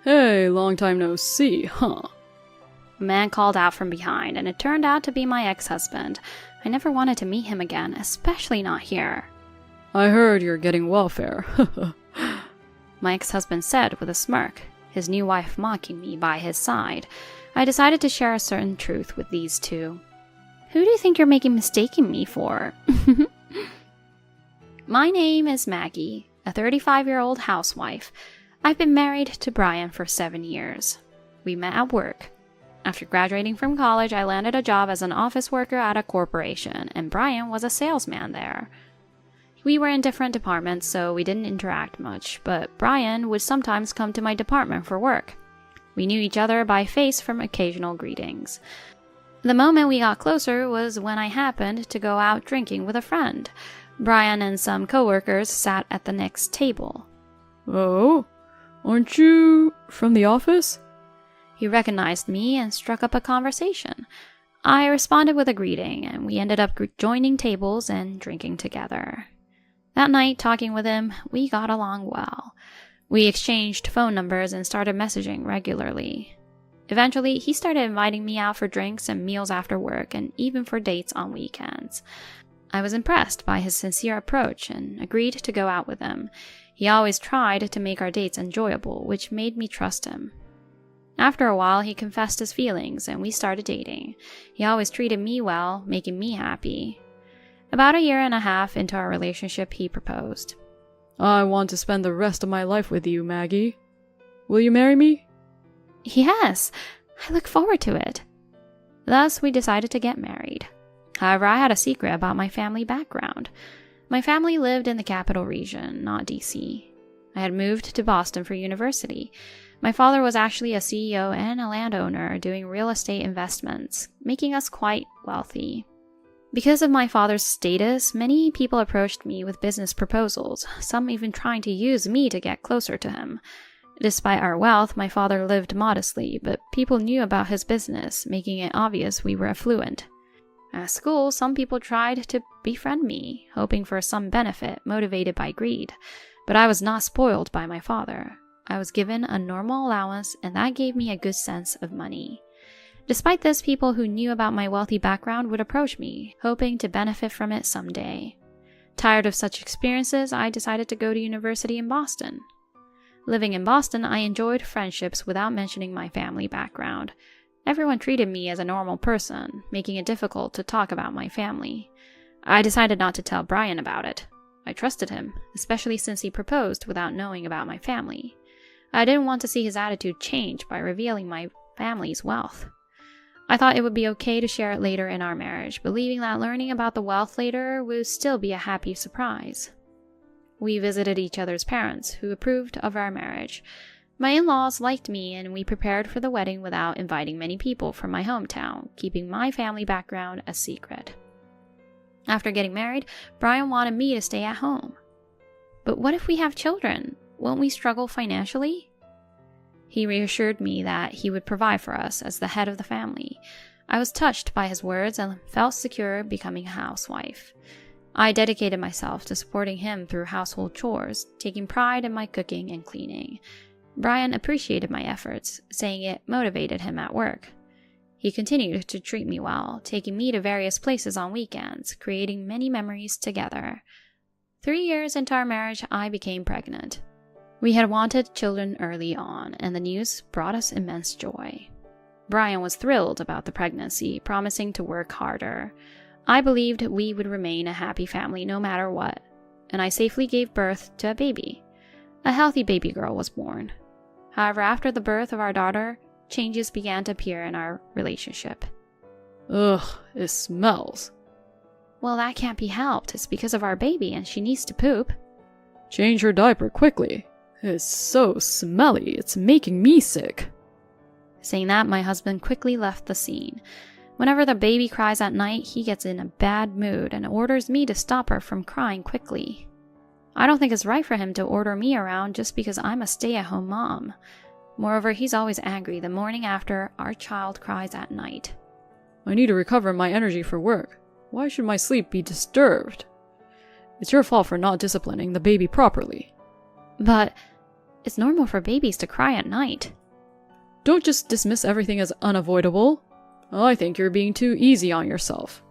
Hey, long time no see, huh? A man called out from behind, and it turned out to be my ex-husband. I never wanted to meet him again, especially not here. I heard you're getting welfare. My ex-husband said with a smirk, his new wife mocking me by his side. I decided to share a certain truth with these two. Who do you think you're mistaking me for? My name is Maggie, a 35-year-old housewife. I've been married to Brian for 7 years. We met at work. After graduating from college, I landed a job as an office worker at a corporation, and Brian was a salesman there. We were in different departments, so we didn't interact much, but Brian would sometimes come to my department for work. We knew each other by face from occasional greetings. The moment we got closer was when I happened to go out drinking with a friend. Brian and some coworkers sat at the next table. Oh, aren't you from the office? He recognized me and struck up a conversation. I responded with a greeting, and we ended up joining tables and drinking together. That night, talking with him, we got along well. We exchanged phone numbers and started messaging regularly. Eventually, he started inviting me out for drinks and meals after work, and even for dates on weekends. I was impressed by his sincere approach and agreed to go out with him. He always tried to make our dates enjoyable, which made me trust him. After a while, he confessed his feelings, and we started dating. He always treated me well, making me happy. About 1.5 years into our relationship, he proposed. I want to spend the rest of my life with you, Maggie. Will you marry me? Yes, I look forward to it. Thus, we decided to get married. However, I had a secret about my family background. My family lived in the capital region, not DC. I had moved to Boston for university. My father was actually a CEO and a landowner doing real estate investments, making us quite wealthy. Because of my father's status, many people approached me with business proposals, some even trying to use me to get closer to him. Despite our wealth, my father lived modestly, but people knew about his business, making it obvious we were affluent. At school, some people tried to befriend me, hoping for some benefit, motivated by greed. But I was not spoiled by my father. I was given a normal allowance, and that gave me a good sense of money. Despite this, people who knew about my wealthy background would approach me, hoping to benefit from it someday. Tired of such experiences, I decided to go to university in Boston. Living in Boston, I enjoyed friendships without mentioning my family background. Everyone treated me as a normal person, making it difficult to talk about my family. I decided not to tell Brian about it. I trusted him, especially since he proposed without knowing about my family. I didn't want to see his attitude change by revealing my family's wealth. I thought it would be okay to share it later in our marriage, believing that learning about the wealth later would still be a happy surprise. We visited each other's parents, who approved of our marriage. My in-laws liked me, and we prepared for the wedding without inviting many people from my hometown, keeping my family background a secret. After getting married, Brian wanted me to stay at home. But what if we have children? Won't we struggle financially? He reassured me that he would provide for us as the head of the family. I was touched by his words and felt secure becoming a housewife. I dedicated myself to supporting him through household chores, taking pride in my cooking and cleaning. Brian appreciated my efforts, saying it motivated him at work. He continued to treat me well, taking me to various places on weekends, creating many memories together. 3 years into our marriage, I became pregnant. We had wanted children early on, and the news brought us immense joy. Brian was thrilled about the pregnancy, promising to work harder. I believed we would remain a happy family no matter what, and I safely gave birth to a baby. A healthy baby girl was born. However, after the birth of our daughter, changes began to appear in our relationship. Ugh, it smells. Well, that can't be helped. It's because of our baby, and she needs to poop. Change her diaper quickly. It's so smelly, it's making me sick. Saying that, my husband quickly left the scene. Whenever the baby cries at night, he gets in a bad mood and orders me to stop her from crying quickly. I don't think it's right for him to order me around just because I'm a stay-at-home mom. Moreover, he's always angry the morning after our child cries at night. I need to recover my energy for work. Why should my sleep be disturbed? It's your fault for not disciplining the baby properly. But It's normal for babies to cry at night. Don't just dismiss everything as unavoidable. I think you're being too easy on yourself.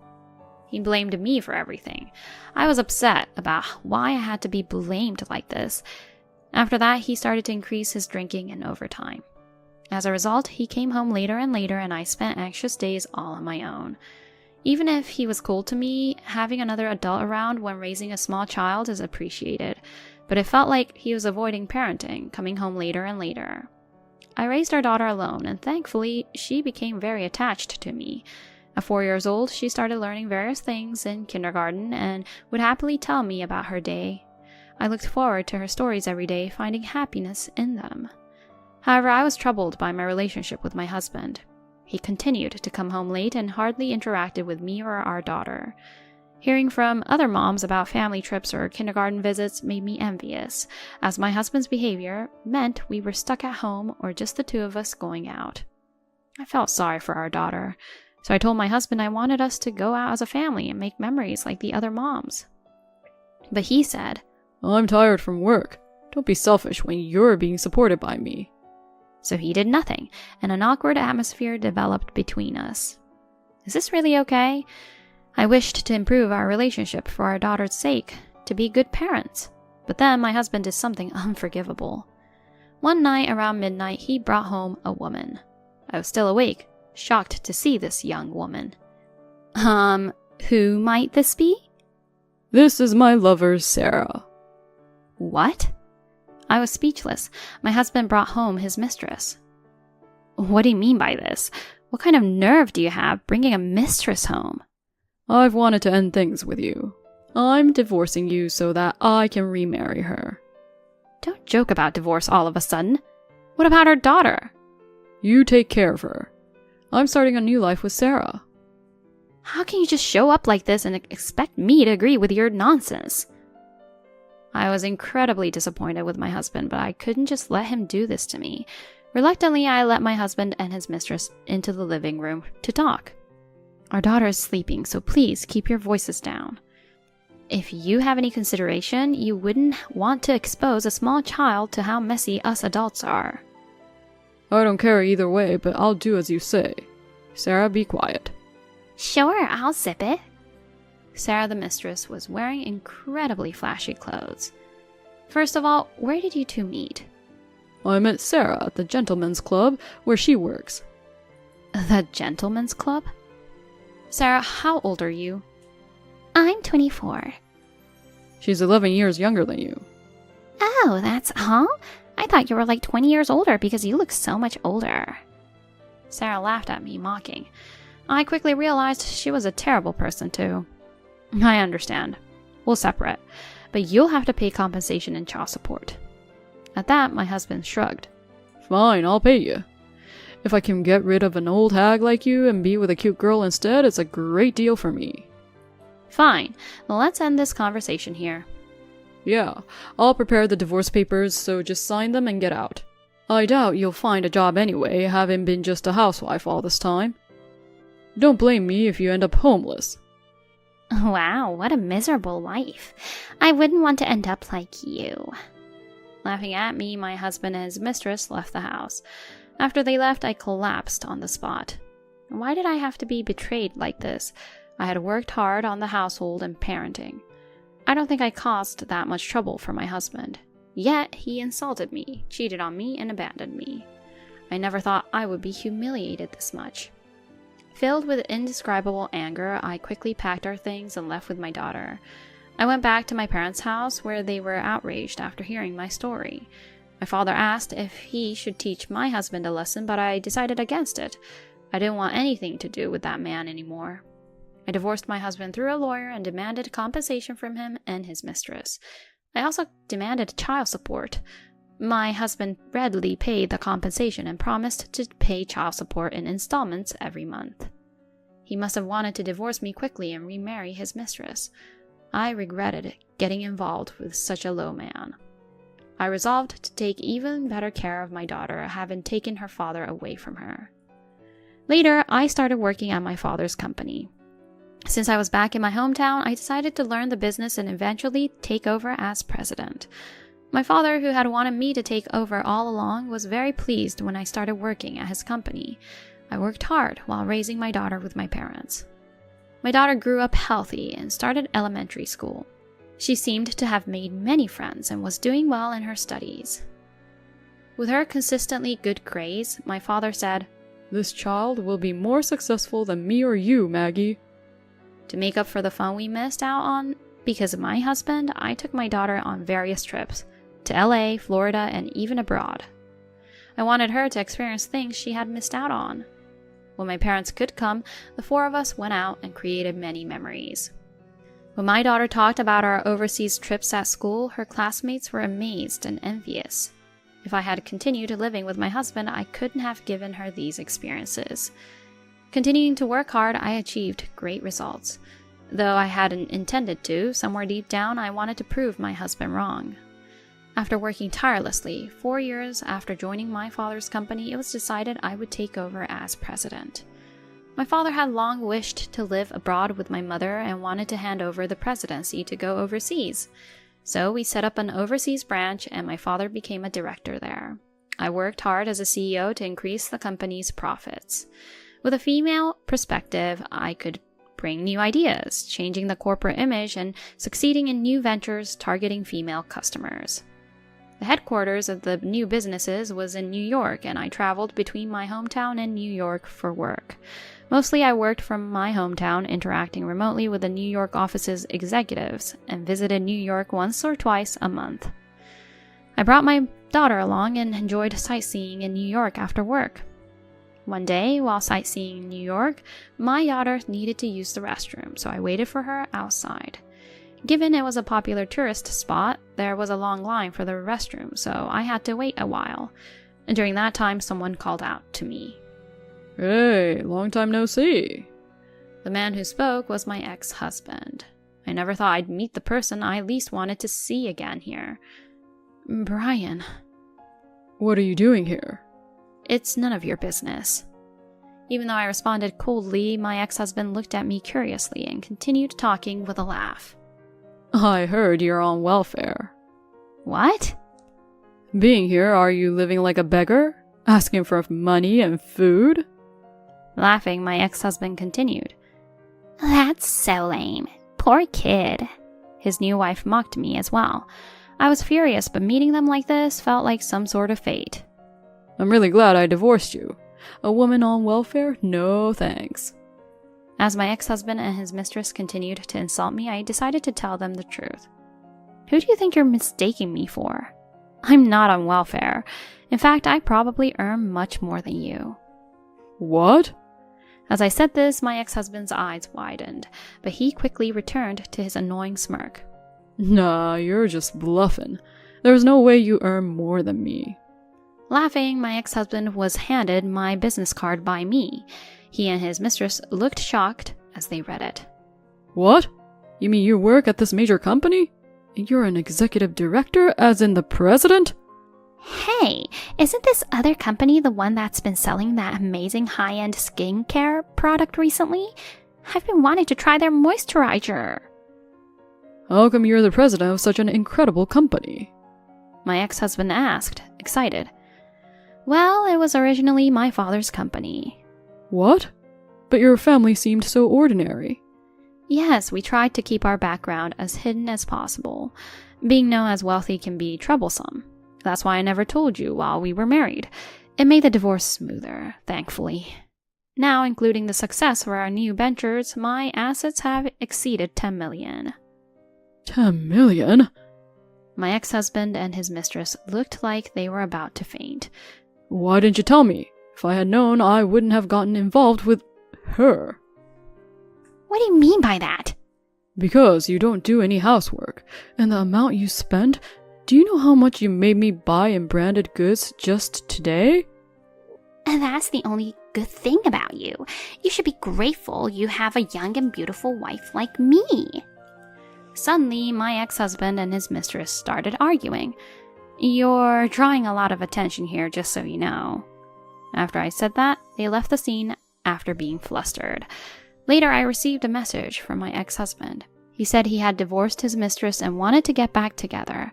He blamed me for everything. I was upset about why I had to be blamed like this. After that, he started to increase his drinking and overtime. As a result, he came home later and later, and I spent anxious days all on my own. Even if he was cool to me, having another adult around when raising a small child is appreciated, but it felt like he was avoiding parenting, coming home later and later. I raised our daughter alone, and thankfully, she became very attached to me. At 4 years old, she started learning various things in kindergarten and would happily tell me about her day. I looked forward to her stories every day, finding happiness in them. However, I was troubled by my relationship with my husband. He continued to come home late and hardly interacted with me or our daughter. Hearing from other moms about family trips or kindergarten visits made me envious, as my husband's behavior meant we were stuck at home or just the two of us going out. I felt sorry for our daughter, so I told my husband I wanted us to go out as a family and make memories like the other moms. But he said, I'm tired from work. Don't be selfish when you're being supported by me. So he did nothing, and an awkward atmosphere developed between us. Is this really okay? I wished to improve our relationship for our daughter's sake, to be good parents. But then my husband did something unforgivable. One night around midnight, he brought home a woman. I was still awake, shocked to see this young woman. Who might this be? This is my lover, Sarah. What? I was speechless. My husband brought home his mistress. What do you mean by this? What kind of nerve do you have bringing a mistress home? I've wanted to end things with you. I'm divorcing you so that I can remarry her. Don't joke about divorce all of a sudden. What about her daughter? You take care of her. I'm starting a new life with Sarah. How can you just show up like this and expect me to agree with your nonsense? I was incredibly disappointed with my husband, but I couldn't just let him do this to me. Reluctantly, I let my husband and his mistress into the living room to talk. Our daughter is sleeping, so please keep your voices down. If you have any consideration, you wouldn't want to expose a small child to how messy us adults are. I don't care either way, but I'll do as you say. Sarah, be quiet. Sure, I'll sip it. Sarah the mistress was wearing incredibly flashy clothes. First of all, where did you two meet? I met Sarah at the gentleman's club where she works. The gentleman's club? Sarah, how old are you? I'm 24. She's 11 years younger than you. Oh, that's all? I thought you were like 20 years older because you look so much older. Sarah laughed at me, mocking. I quickly realized she was a terrible person, too. I understand. We'll separate, but you'll have to pay compensation and child support. At that, my husband shrugged. Fine, I'll pay you. If I can get rid of an old hag like you and be with a cute girl instead, it's a great deal for me. Fine. Well, let's end this conversation here. Yeah, I'll prepare the divorce papers, so just sign them and get out. I doubt you'll find a job anyway, having been just a housewife all this time. Don't blame me if you end up homeless. Wow, what a miserable life. I wouldn't want to end up like you. Laughing at me, my husband and his mistress left the house. After they left, I collapsed on the spot. Why did I have to be betrayed like this? I had worked hard on the household and parenting. I don't think I caused that much trouble for my husband. Yet, he insulted me, cheated on me, and abandoned me. I never thought I would be humiliated this much. Filled with indescribable anger, I quickly packed our things and left with my daughter. I went back to my parents' house where they were outraged after hearing my story. My father asked if he should teach my husband a lesson, but I decided against it. I didn't want anything to do with that man anymore. I divorced my husband through a lawyer and demanded compensation from him and his mistress. I also demanded child support. My husband readily paid the compensation and promised to pay child support in installments every month. He must have wanted to divorce me quickly and remarry his mistress. I regretted getting involved with such a low man. I resolved to take even better care of my daughter, having taken her father away from her. Later, I started working at my father's company. Since I was back in my hometown, I decided to learn the business and eventually take over as president. My father, who had wanted me to take over all along, was very pleased when I started working at his company. I worked hard while raising my daughter with my parents. My daughter grew up healthy and started elementary school. She seemed to have made many friends and was doing well in her studies. With her consistently good grades, my father said, "This child will be more successful than me or you, Maggie." To make up for the fun we missed out on because of my husband, I took my daughter on various trips to LA, Florida, and even abroad. I wanted her to experience things she had missed out on. When my parents could come, the four of us went out and created many memories. When my daughter talked about our overseas trips at school, her classmates were amazed and envious. If I had continued living with my husband, I couldn't have given her these experiences. Continuing to work hard, I achieved great results. Though I hadn't intended to, somewhere deep down I wanted to prove my husband wrong. After working tirelessly, 4 years after joining my father's company, it was decided I would take over as president. My father had long wished to live abroad with my mother and wanted to hand over the presidency to go overseas. So we set up an overseas branch and my father became a director there. I worked hard as a CEO to increase the company's profits. With a female perspective, I could bring new ideas, changing the corporate image and succeeding in new ventures targeting female customers. The headquarters of the new businesses was in New York, and I traveled between my hometown and New York for work. Mostly I worked from my hometown, interacting remotely with the New York office's executives, and visited New York once or twice a month. I brought my daughter along and enjoyed sightseeing in New York after work. One day, while sightseeing in New York, my daughter needed to use the restroom, so I waited for her outside. Given it was a popular tourist spot, there was a long line for the restroom, so I had to wait a while. And during that time, someone called out to me. "Hey, long time no see." The man who spoke was my ex-husband. I never thought I'd meet the person I least wanted to see again here. "Brian." "What are you doing here?" "It's none of your business." Even though I responded coldly, my ex-husband looked at me curiously and continued talking with a laugh. "I heard you're on welfare." "What?" "Being here, are you living like a beggar? Asking for money and food?" Laughing, my ex-husband continued. That's so lame. Poor kid. His new wife mocked me as well. I was furious, but meeting them like this felt like some sort of fate. "I'm really glad I divorced you. A woman on welfare? No thanks." As my ex-husband and his mistress continued to insult me, I decided to tell them the truth. "Who do you think you're mistaking me for? I'm not on welfare. In fact, I probably earn much more than you." "What?" As I said this, my ex-husband's eyes widened, but he quickly returned to his annoying smirk. "Nah, you're just bluffing. There's no way you earn more than me." Laughing, my ex-husband was handed my business card by me. He and his mistress looked shocked as they read it. "What? You mean you work at this major company? You're an executive director, as in the president?" Hey, isn't this other company the one that's been selling that amazing high-end skincare product recently? I've been wanting to try their moisturizer. "How come you're the president of such an incredible company?" My ex-husband asked, excited. Well, it was originally my father's company. "What? But your family seemed so ordinary." Yes, we tried to keep our background as hidden as possible. Being known as wealthy can be troublesome. That's why I never told you while we were married. It made the divorce smoother, thankfully. Now, including the success of our new ventures, my assets have exceeded 10 million. 10 million? My ex-husband and his mistress looked like they were about to faint. "Why didn't you tell me? If I had known, I wouldn't have gotten involved with her." What do you mean by that? "Because you don't do any housework, and the amount you spend, do you know how much you made me buy in branded goods just today?" That's the only good thing about you. You should be grateful you have a young and beautiful wife like me. Suddenly, my ex-husband and his mistress started arguing. "You're drawing a lot of attention here, just so you know." After I said that, they left the scene after being flustered. Later, I received a message from my ex-husband. He said he had divorced his mistress and wanted to get back together.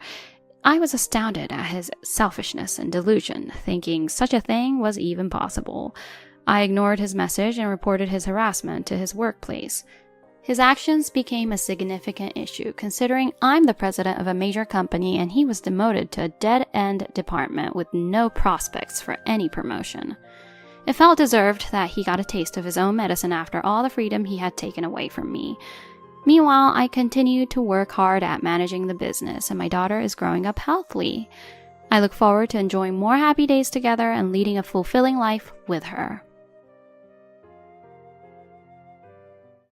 I was astounded at his selfishness and delusion, thinking such a thing was even possible. I ignored his message and reported his harassment to his workplace. His actions became a significant issue, considering I'm the president of a major company and he was demoted to a dead-end department with no prospects for any promotion. It felt deserved that he got a taste of his own medicine after all the freedom he had taken away from me. Meanwhile, I continued to work hard at managing the business, and my daughter is growing up healthily. I look forward to enjoying more happy days together and leading a fulfilling life with her.